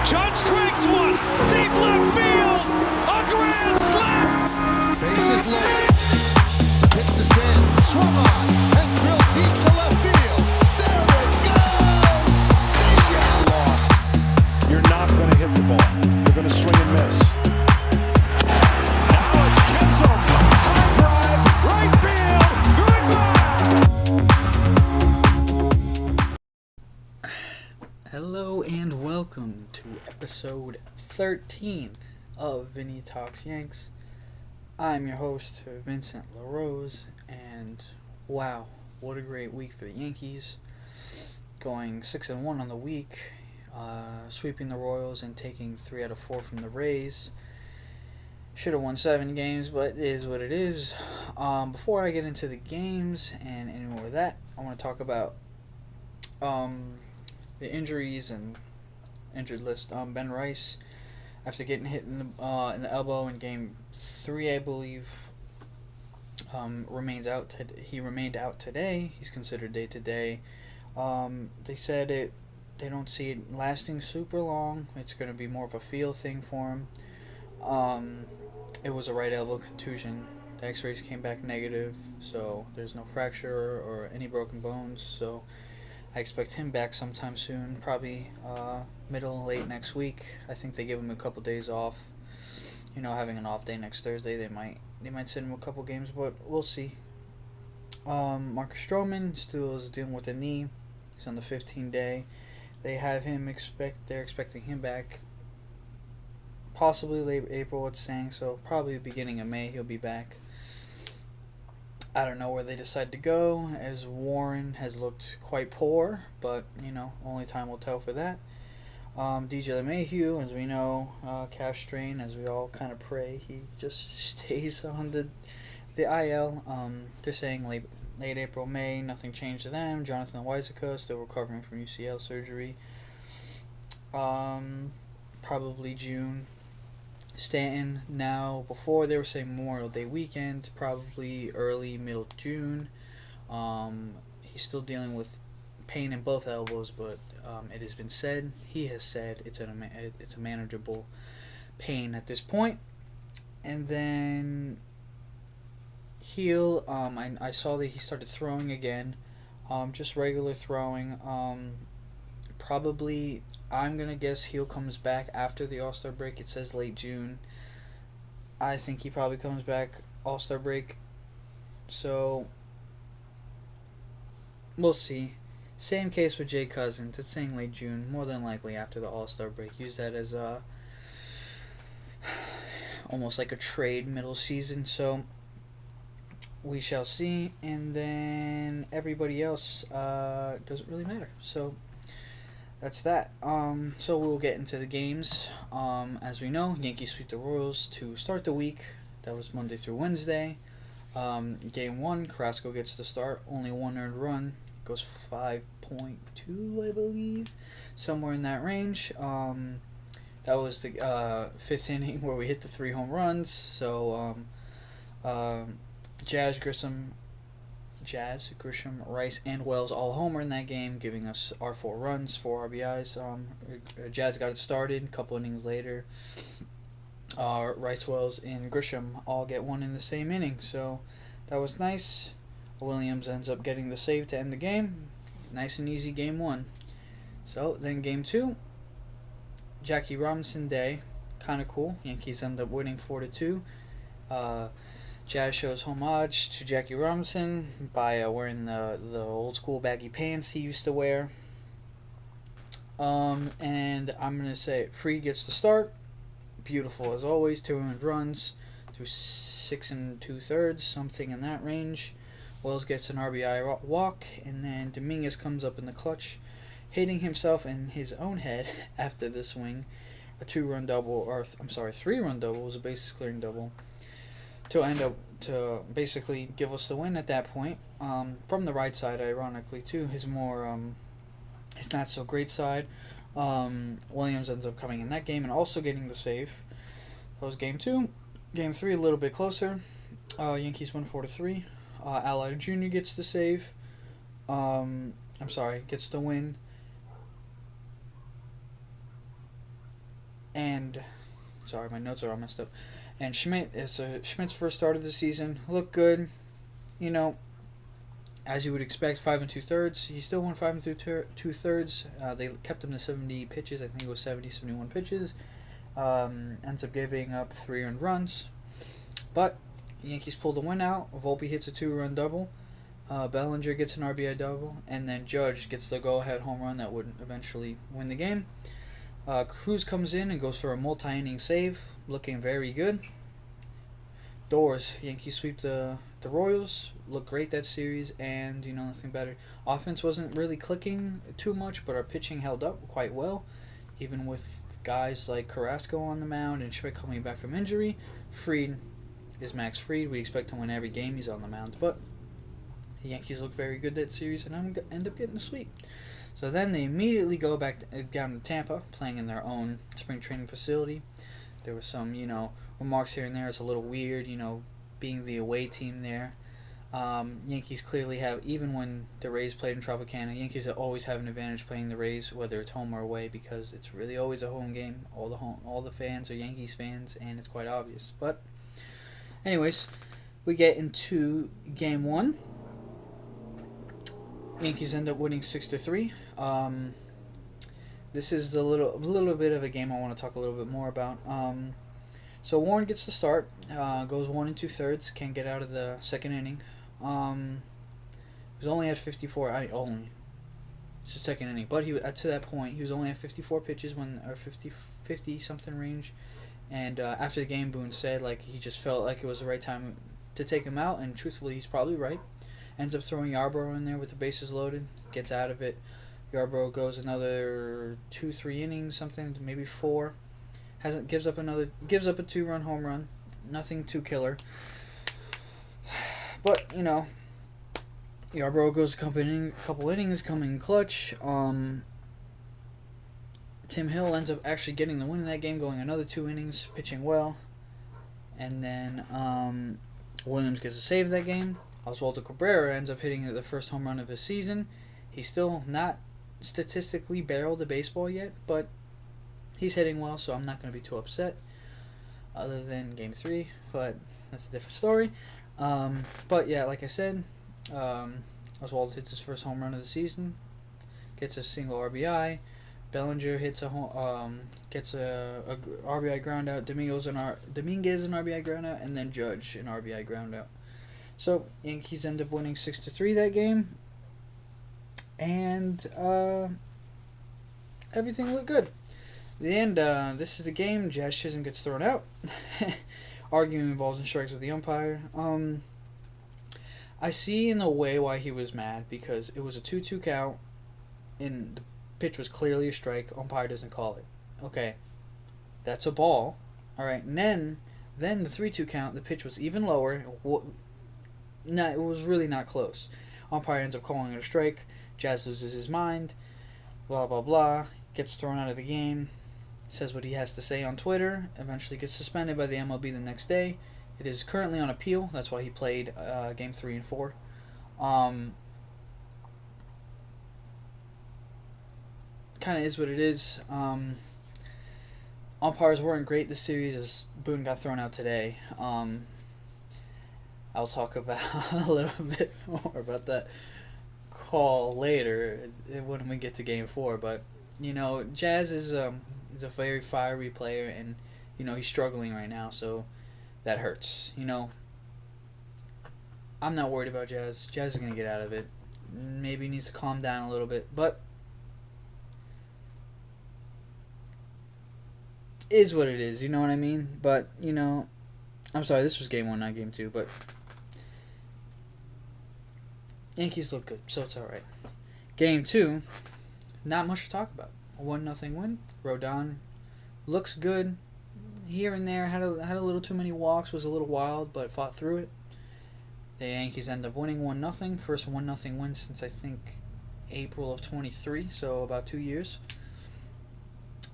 Judge cranks one. Deep left field. A grand slam. Bases loaded. Hits the stand. Swung on. And drilled deep to left field. There it goes. See ya. Lost. You're not going to hit the ball. You're going to swing and miss. Now it's Chisholm. High drive. Right field. Goodbye. Hello and welcome to episode 13 of Vinny Talks Yanks. I'm your host, Vincent LaRose, and wow, what a great week for the Yankees. Going 6-1 on the week, sweeping the Royals and taking 3 out of 4 from the Rays. Should have won 7 games, but it is what it is. Before I get into the games and any more of that, I want to talk about the injuries and injured list. Ben Rice, after getting hit in the elbow in Game 3, I believe, remains out. He remained out today. He's considered day to day. They said they don't see it lasting super long. It's going to be more of a feel thing for him. It was a right elbow contusion. The X-rays came back negative, so there's no fracture or any broken bones. So I expect him back sometime soon, probably middle and late next week. I think they give him a couple days off. You know, having an off day next Thursday, they might send him a couple games, but we'll see. Marcus Stroman still is dealing with a knee. He's on the 15-day. They have him they're expecting him back possibly late April, it's saying, so probably beginning of May he'll be back. I don't know where they decide to go, as Warren has looked quite poor, but, you know, only time will tell for that. DJ LeMahieu, as we know, calf strain, as we all kind of pray he just stays on the IL. They're saying late April, May, nothing changed to them. Jonathan Weizica still recovering from UCL surgery. Probably June. Stanton now, before they were saying Memorial Day weekend, probably early, middle June. He's still dealing with pain in both elbows, but it has been said, he has said, it's a manageable pain at this point. And then Heel, I saw that he started throwing again, just regular throwing. Probably, I'm going to guess Heel comes back after the All-Star break. It says late June. I think he probably comes back All-Star break. So, we'll see. Same case with Jay Cousins. It's saying late June, more than likely after the All-Star break. Use that as almost like a trade middle season. So, we shall see. And then everybody else doesn't really matter. So, that's that. So we'll get into the games. As we know, Yankees sweep the Royals to start the week. That was Monday through Wednesday. Game 1, Carrasco gets the start. Only 1 earned run. Goes 5.2, I believe. Somewhere in that range. That was the 5th inning where we hit the 3 home runs. So Jazz, Grisham, Rice, and Wells all homer in that game, giving us our 4 runs, 4 RBIs. Jazz got it started a couple innings later. Rice, Wells, and Grisham all get 1 in the same inning, so that was nice. Williams ends up getting the save to end the game. Nice and easy game 1. So then game 2, Jackie Robinson Day, kind of cool. Yankees end up winning 4-2. Jazz shows homage to Jackie Robinson by wearing the old school baggy pants he used to wear. And I'm going to say Fried gets the start. Beautiful as always. 2 earned runs through 6 2/3, something in that range. Wells gets an RBI walk, and then Dominguez comes up in the clutch, hitting himself in his own head after the swing. A 3-run double, was a bases clearing double, to end up to basically give us the win at that point. From the right side, ironically, too, his not so great side. Williams ends up coming in that game and also getting the save. That was game 2. Game 3 a little bit closer. Yankees win 4-3. Allied Jr. gets the save. Gets the win. And sorry, my notes are all messed up. And Schmidt is Schmidt's first start of the season. Looked good, you know, as you would expect. 5 2/3. He still won 5 2/3. They kept him to 70 pitches. I think it was 71 pitches. Ends up giving up 3 earned runs, but the Yankees pulled the win out. Volpe hits a 2-run double. Bellinger gets an RBI double, and then Judge gets the go-ahead home run that would eventually win the game. Cruz comes in and goes for a multi-inning save, looking very good. Doors, Yankees sweep the Royals, look great that series, and nothing better. Offense wasn't really clicking too much, but our pitching held up quite well, even with guys like Carrasco on the mound and Schmidt coming back from injury. Fried is Max Fried. We expect to win every game he's on the mound, but the Yankees look very good that series, and end up getting a sweep. So then they immediately go back down to Tampa, playing in their own spring training facility. There were some, remarks here and there. It's a little weird, being the away team there. Yankees clearly have, even when the Rays played in Tropicana, Yankees always have an advantage playing the Rays, whether it's home or away, because it's really always a home game. All the fans are Yankees fans, and it's quite obvious. But anyways, we get into Game 1. Yankees end up winning 6-3. This is the little bit of a game I want to talk a little bit more about. So Warren gets the start, goes 1 2/3, can't get out of the second inning. He was only at 54. It's the second inning, but to that point he was only at 54 pitches or 50 something range. And after the game, Boone said he just felt like it was the right time to take him out, and truthfully, he's probably right. Ends up throwing Yarbrough in there with the bases loaded, gets out of it. Yarbrough goes another 2-3 innings, something, maybe 4. Gives up a 2-run home run. Nothing too killer. But, Yarbrough goes a couple innings, coming clutch. Tim Hill ends up actually getting the win in that game, going another 2 innings, pitching well. And then Williams gets a save that game. Oswaldo Cabrera ends up hitting the first home run of his season. He's still not statistically barreled the baseball yet, but he's hitting well, so I'm not going to be too upset, other than Game 3, but that's a different story. But yeah, like I said, Oswaldo hits his first home run of the season, gets a single RBI. Bellinger gets a RBI ground out. Dominguez an RBI ground out, and then Judge an RBI ground out. So Yankees end up winning 6-3 that game, and everything looked good. The end. This is the game. Jazz Chisholm gets thrown out, arguing balls and strikes with the umpire. I see in a way why he was mad, because it was a 2-2 count, and the pitch was clearly a strike. Umpire doesn't call it. Okay, that's a ball. All right, and then the 3-2 count. The pitch was even lower. No, it was really not close. Umpire ends up calling it a strike. Jazz loses his mind. Blah, blah, blah. Gets thrown out of the game. Says what he has to say on Twitter. Eventually gets suspended by the MLB the next day. It is currently on appeal. That's why he played Game 3 and 4. Kind of is what it is. Umpires weren't great this series, as Boone got thrown out today. I'll talk about a little bit more about that call later when we get to Game 4. But Jazz is a very fiery player, and he's struggling right now, so that hurts. I'm not worried about Jazz. Jazz is gonna get out of it. Maybe he needs to calm down a little bit, but is what it is. You know what I mean? But I'm sorry. This was Game 1, not Game 2, but Yankees look good, so it's alright. Game 2, not much to talk about. 1-0 win. Rodon looks good here and there. Had a little too many walks. Was a little wild, but fought through it. The Yankees end up winning 1-0. First 1-0 win since I think April of 23, so about 2 years.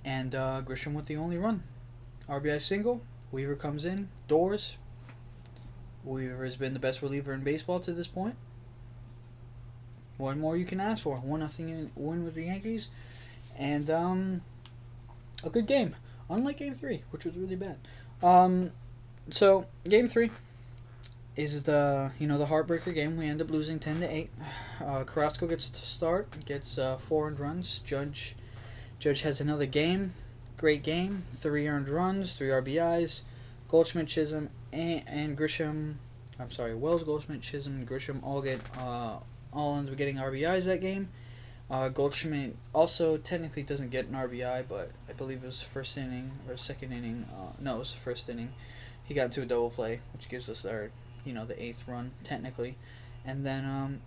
And Grisham with the only run. RBI single. Weaver comes in. Doors. Weaver has been the best reliever in baseball to this point. What more you can ask for? 1-0 win with the Yankees. And a good game. Unlike Game 3, which was really bad. So Game 3 is the heartbreaker game. We end up losing 10-8. Carrasco gets to start, gets 4 earned runs. Judge has another game, great game, 3 earned runs, 3 RBIs. Goldschmidt, Chisholm, and Grisham. I'm sorry, Wells, Goldschmidt, Chisholm, and Grisham all end up getting RBIs that game. Goldschmidt also technically doesn't get an RBI, but I believe it was first inning or second inning. No, it was the first inning. He got into a double play, which gives us our, the 8th run technically, and then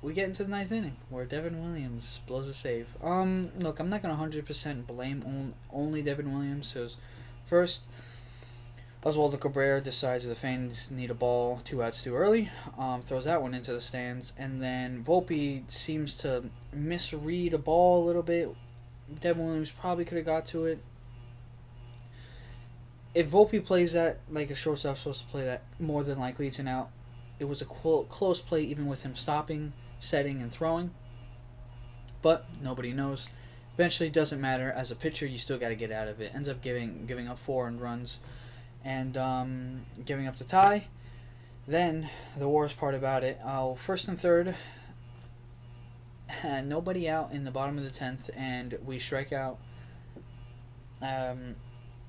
we get into the 9th inning where Devin Williams blows a save. Look, I'm not gonna 100% blame only Devin Williams. So first, Oswaldo Cabrera decides the fans need a ball 2 outs too early, throws that one into the stands, and then Volpe seems to misread a ball a little bit. Devin Williams probably could have got to it. If Volpe plays that like a shortstop's supposed to play that, more than likely it's an out. It was a close play even with him stopping, setting, and throwing. But nobody knows. Eventually, it doesn't matter. As a pitcher, you still got to get out of it. Ends up giving up 4 earned runs and giving up the tie. Then, the worst part about it, first and third, nobody out in the bottom of the 10th, and we strike out.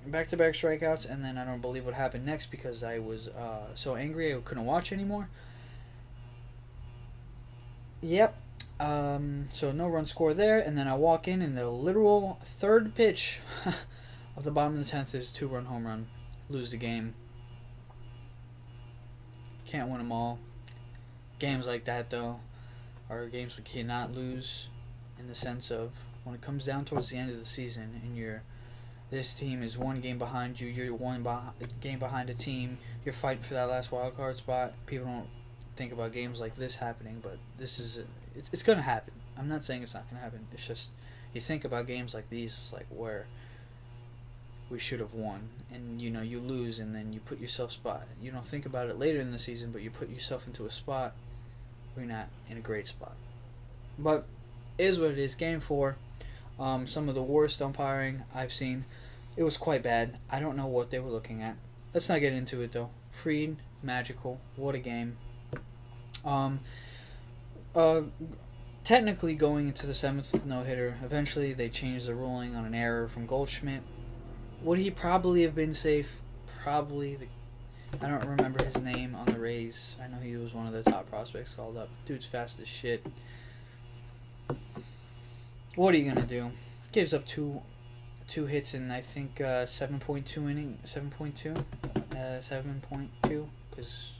Back-to-back strikeouts, and then I don't believe what happened next because I was so angry I couldn't watch anymore. Yep. So no run score there, and then I walk in, and the literal third pitch of the bottom of the 10th is 2-run home run. Lose the game. Can't win them all. Games like that, though, are games we cannot lose in the sense of when it comes down towards the end of the season and this team is 1 game behind you, you're 1 game behind a team, you're fighting for that last wild card spot. People don't think about games like this happening, but it's going to happen. I'm not saying it's not going to happen. It's just you think about games like these, it's like where we should have won, and you lose, and then you put yourself spot. You don't think about it later in the season, but you put yourself into a spot where you're not in a great spot. But it is what it is. Game 4. Some of the worst umpiring I've seen. It was quite bad. I don't know what they were looking at. Let's not get into it, though. Fried, magical. What a game. Technically going into the 7th no-hitter, eventually they changed the ruling on an error from Goldschmidt. Would he probably have been safe? Probably. I don't remember his name on the Rays. I know he was one of the top prospects called up. Dude's fast as shit. What are you gonna do? Gives up two hits in I think 7.2 inning, 7.2, because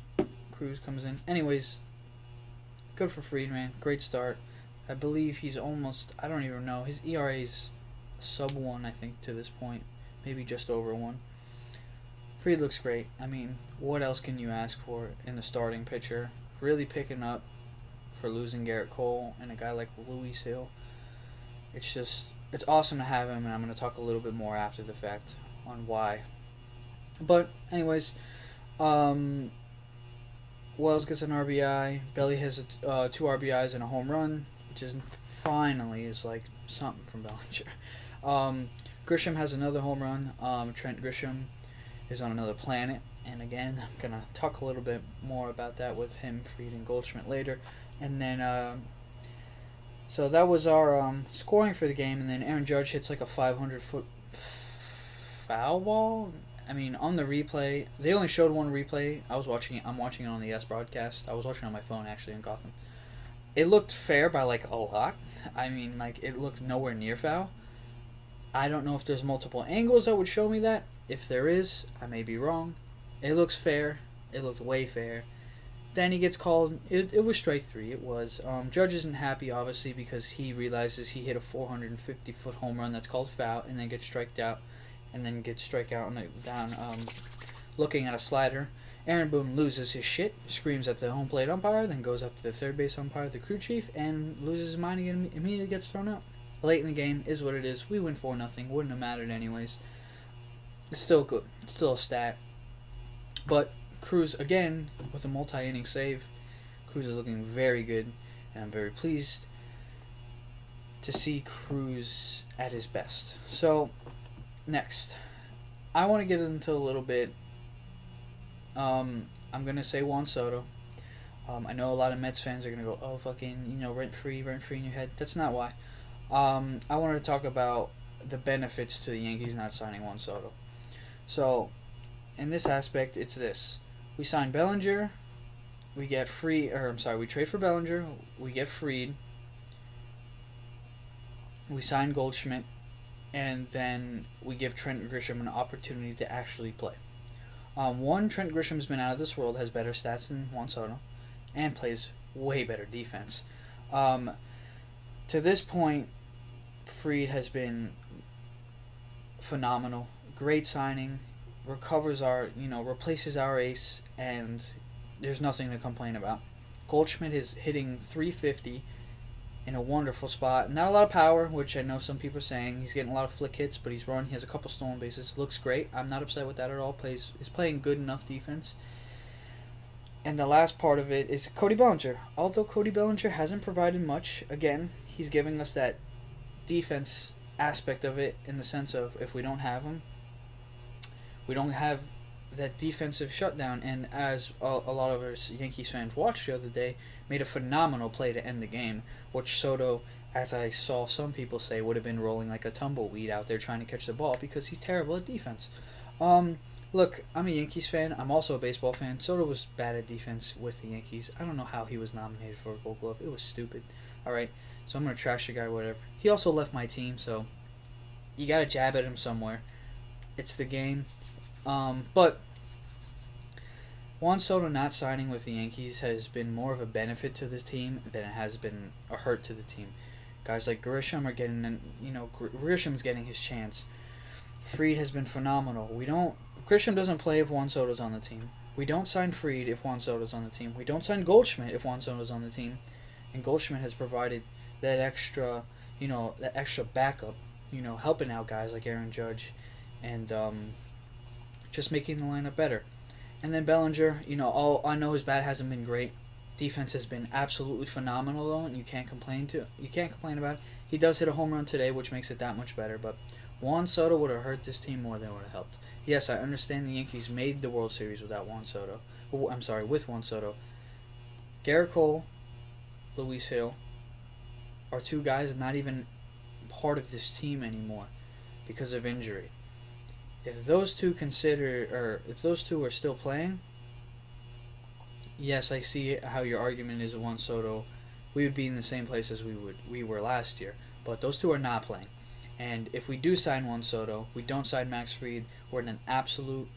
Cruz comes in. Anyways, good for Friedman. Great start. I believe he's almost. I don't even know. His ERA's sub 1, I think, to this point. Maybe just over 1. Fried looks great. I mean, what else can you ask for in the starting pitcher? Really picking up for losing Garrett Cole and a guy like Luis Hill. It's awesome to have him, and I'm going to talk a little bit more after the fact on why. But, anyways, Wells gets an RBI. Belly has 2 RBIs and a home run, which is like something from Bellinger. Grisham has another home run. Trent Grisham is on another planet, and again, I'm going to talk a little bit more about that with him, Fried, and Goldschmidt later. And then, so that was our scoring for the game, and then Aaron Judge hits like a 500-foot foul ball. I mean, on the replay, they only showed one replay. I'm watching it on the S broadcast. I was watching it on my phone, actually, in Gotham. It looked fair by, like, a lot. I mean, like, it looked nowhere near foul. I don't know if there's multiple angles that would show me that. If there is, I may be wrong. It looks fair. It looked way fair. Then he gets called. It was strike 3. It was. Judge isn't happy, obviously, because he realizes he hit a 450-foot home run that's called foul, and then gets striked out, and then gets strike out down looking at a slider. Aaron Boone loses his shit, screams at the home plate umpire, then goes up to the third base umpire, the crew chief, and loses his mind again. Immediately gets thrown out. Late in the game is what it is. We win 4-0. Wouldn't have mattered anyways. It's still good. It's still a stat. But Cruz, again, with a multi-inning save. Cruz is looking very good, and I'm very pleased. to see Cruz at his best. So, next, I want to get into a little bit. I'm going to say Juan Soto. I know a lot of Mets fans are going to go, oh, fucking, rent free in your head. That's not why. I wanted to talk about the benefits to the Yankees not signing Juan Soto. So, in this aspect, it's this. We sign Bellinger, we trade for Bellinger, we get Fried, we sign Goldschmidt, and then we give Trent Grisham an opportunity to actually play. Trent Grisham's been out of this world, has better stats than Juan Soto, and plays way better defense. To this point, Fried has been phenomenal. Great signing. Replaces our ace, and there's nothing to complain about. Goldschmidt is hitting .350 in a wonderful spot. Not a lot of power, which I know some people are saying. He's getting a lot of flick hits, but he's run. He has a couple stolen bases. Looks great. I'm not upset with that at all. Is playing good enough defense. And the last part of it is Cody Bellinger. Although Cody Bellinger hasn't provided much, again, he's giving us that defense aspect of it in the sense of if we don't have him, we don't have that defensive shutdown. And as a lot of us Yankees fans watched the other day, made a phenomenal play to end the game, which Soto, as I saw some people say, would have been rolling like a tumbleweed out there trying to catch the ball because he's terrible at defense. Look, I'm a Yankees fan. I'm also a baseball fan. Soto was bad at defense with the Yankees. I don't know how he was nominated for a Gold Glove. It was stupid. All right, so I'm going to trash the guy, whatever. He also left my team, so you got to jab at him somewhere. It's the game. But Juan Soto not signing with the Yankees has been more of a benefit to this team than it has been a hurt to the team. Guys like Grisham are getting, Grisham's getting his chance. Fried has been phenomenal. Grisham doesn't play if Juan Soto's on the team. We don't sign Fried if Juan Soto's on the team. We don't sign Goldschmidt if Juan Soto's on the team. And Goldschmidt has provided that extra, backup, helping out guys like Aaron Judge and just making the lineup better. And then Bellinger, I know his bat hasn't been great. Defense has been absolutely phenomenal though, and you can't complain about it. He does hit a home run today, which makes it that much better, but Juan Soto would have hurt this team more than it would have helped. Yes, I understand the Yankees made the World Series without Juan Soto. With Juan Soto. Garrett Cole, Luis Hill are two guys not even part of this team anymore because of injury. If those two are still playing, yes, I see how your argument is Juan Soto. We would be in the same place as we were last year, but those two are not playing. And if we do sign Juan Soto, we don't sign Max Fried, we're in an absolute,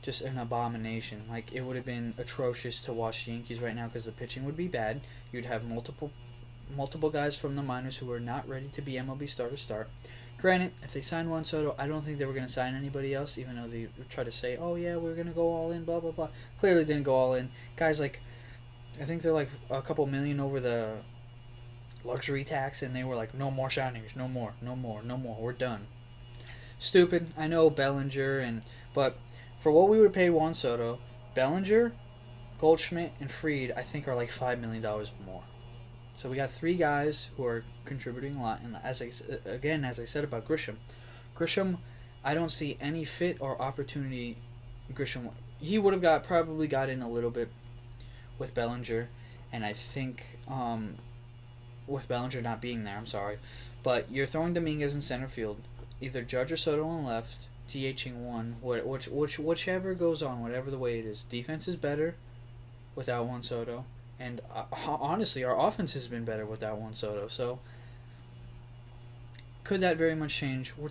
just an abomination. Like, it would have been atrocious to watch the Yankees right now because the pitching would be bad. You'd have multiple guys from the minors who are not ready to be MLB starters start. Granted, if they sign Juan Soto, I don't think they were going to sign anybody else, even though they try to say, oh yeah, we're going to go all in, blah, blah, blah. Clearly didn't go all in. Guys like, I think they're like a couple million over the luxury tax, and they were like, no more signings, no more, we're done. Stupid. I know Bellinger, but for what we would pay Juan Soto, Bellinger, Goldschmidt, and Fried, I think are like $5 million more. So we got three guys who are contributing a lot, and as I said about Grisham, I don't see any fit or opportunity. Grisham, he would have probably got in a little bit with Bellinger, and I think with Bellinger not being there, I'm sorry, but you're throwing Dominguez in center field, either Judge or Soto on left, DHing one, whichever goes on, whatever the way it is. Defense is better without Juan Soto, and honestly, our offense has been better without Juan Soto. So could that very much change? We're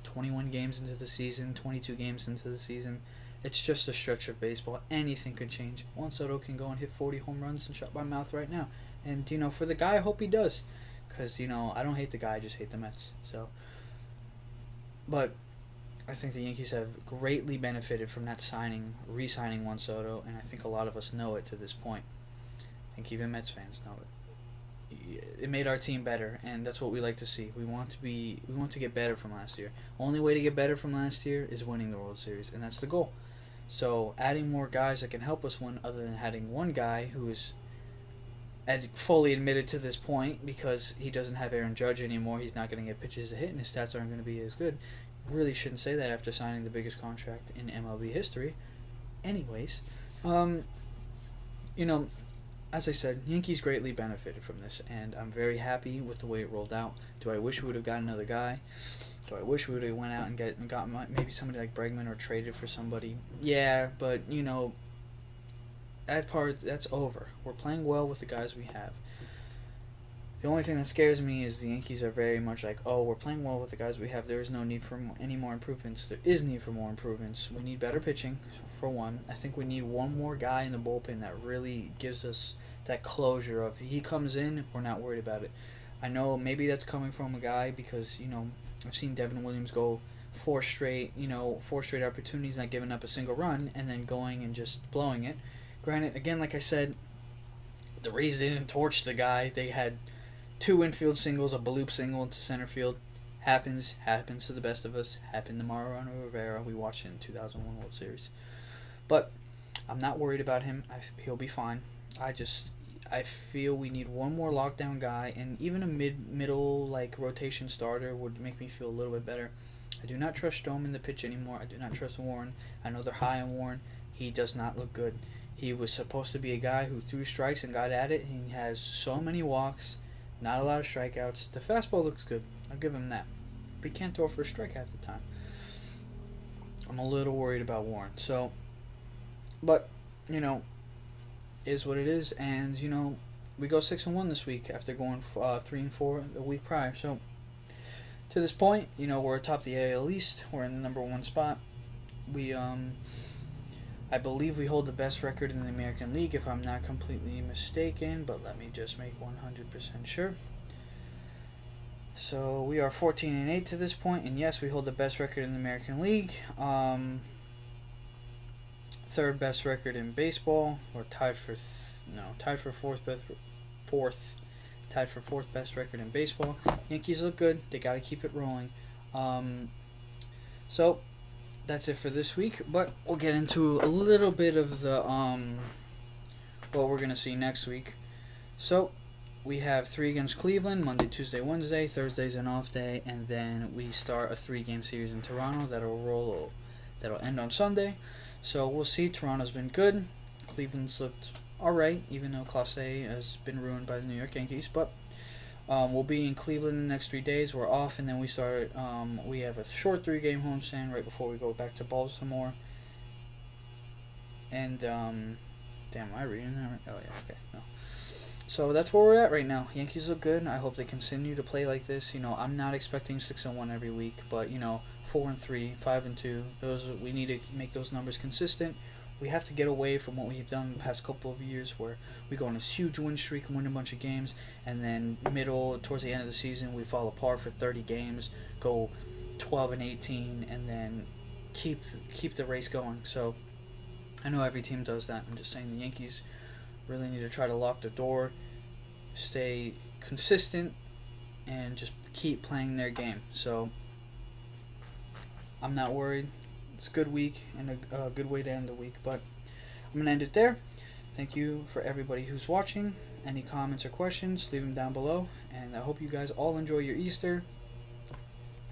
21 games into the season, 22 games into the season. It's just a stretch of baseball. Anything could change. Juan Soto can go and hit 40 home runs and shut my mouth right now. And, for the guy, I hope he does. Because, I don't hate the guy, I just hate the Mets. So, but I think the Yankees have greatly benefited from that re-signing Juan Soto, and I think a lot of us know it to this point. I think even Mets fans know it. It made our team better, and that's what we like to see. We want to get better from last year. Only way to get better from last year is winning the World Series, and that's the goal. So adding more guys that can help us win, other than having one guy who is fully admitted to this point, because he doesn't have Aaron Judge anymore. He's not going to get pitches to hit, and his stats aren't going to be as good. Really shouldn't say that after signing the biggest contract in MLB history. Anyways, as I said, Yankees greatly benefited from this, and I'm very happy with the way it rolled out. Do I wish we would have got another guy? Do I wish we would have went out and got maybe somebody like Bregman, or traded for somebody? Yeah, but that's over. We're playing well with the guys we have. The only thing that scares me is the Yankees are very much like, oh, we're playing well with the guys we have. There is no need for any more improvements. There is need for more improvements. We need better pitching, for one. I think we need one more guy in the bullpen that really gives us that closure of, he comes in, we're not worried about it. I know maybe that's coming from a guy because, I've seen Devin Williams go four straight opportunities, not giving up a single run, and then going and just blowing it. Granted, again, like I said, the Rays didn't torch the guy. They had 2 infield singles, a bloop single into center field. Happens to the best of us. Happened to Mariano Rivera. We watched it in 2001 World Series. But I'm not worried about him. He'll be fine. I feel we need one more lockdown guy, and even a middle rotation starter would make me feel a little bit better. I do not trust Strom in the pitch anymore. I do not trust Warren. I know they're high on Warren. He does not look good. He was supposed to be a guy who threw strikes and got at it. He has so many walks, not a lot of strikeouts. The fastball looks good. I'll give him that. But he can't throw for a strike half the time. I'm a little worried about Warren. But is what it is, and we go 6-1 this week after going 3-4 the week prior. So to this point, we're atop the AL East. We're in the number 1 spot. We I believe we hold the best record in the American League, if I'm not completely mistaken, but let me just make 100% sure. So we are 14-8 to this point, and yes, we hold the best record in the American League. Third best record in baseball. We're tied for fourth best record in baseball. Yankees look good. They got to keep it rolling. So that's it for this week, but we'll get into a little bit of the what we're gonna see next week. So we have 3 against Cleveland, Monday, Tuesday, Wednesday. Thursday's an off day, and then we start a 3-game series in Toronto that'll end on Sunday. So we'll see. Toronto's been good. Cleveland's looked alright, even though Clase has been ruined by the New York Yankees. But we'll be in Cleveland the next 3 days. We're off, and then we start. We have a short 3-game homestand right before we go back to Baltimore. And damn, am I reading that right? Oh yeah, okay. No. So that's where we're at right now. Yankees look good. I hope they continue to play like this. I'm not expecting 6-1 every week, but 4-3, 5-2. We need to make those numbers consistent. We have to get away from what we've done the past couple of years, where we go on this huge win streak and win a bunch of games, and then towards the end of the season, we fall apart for 30 games, go 12-18, and then keep the race going. So I know every team does that. I'm just saying the Yankees really need to try to lock the door, stay consistent, and just keep playing their game. So I'm not worried. It's a good week and a good way to end the week. But I'm going to end it there. Thank you for everybody who's watching. Any comments or questions, leave them down below. And I hope you guys all enjoy your Easter.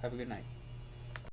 Have a good night.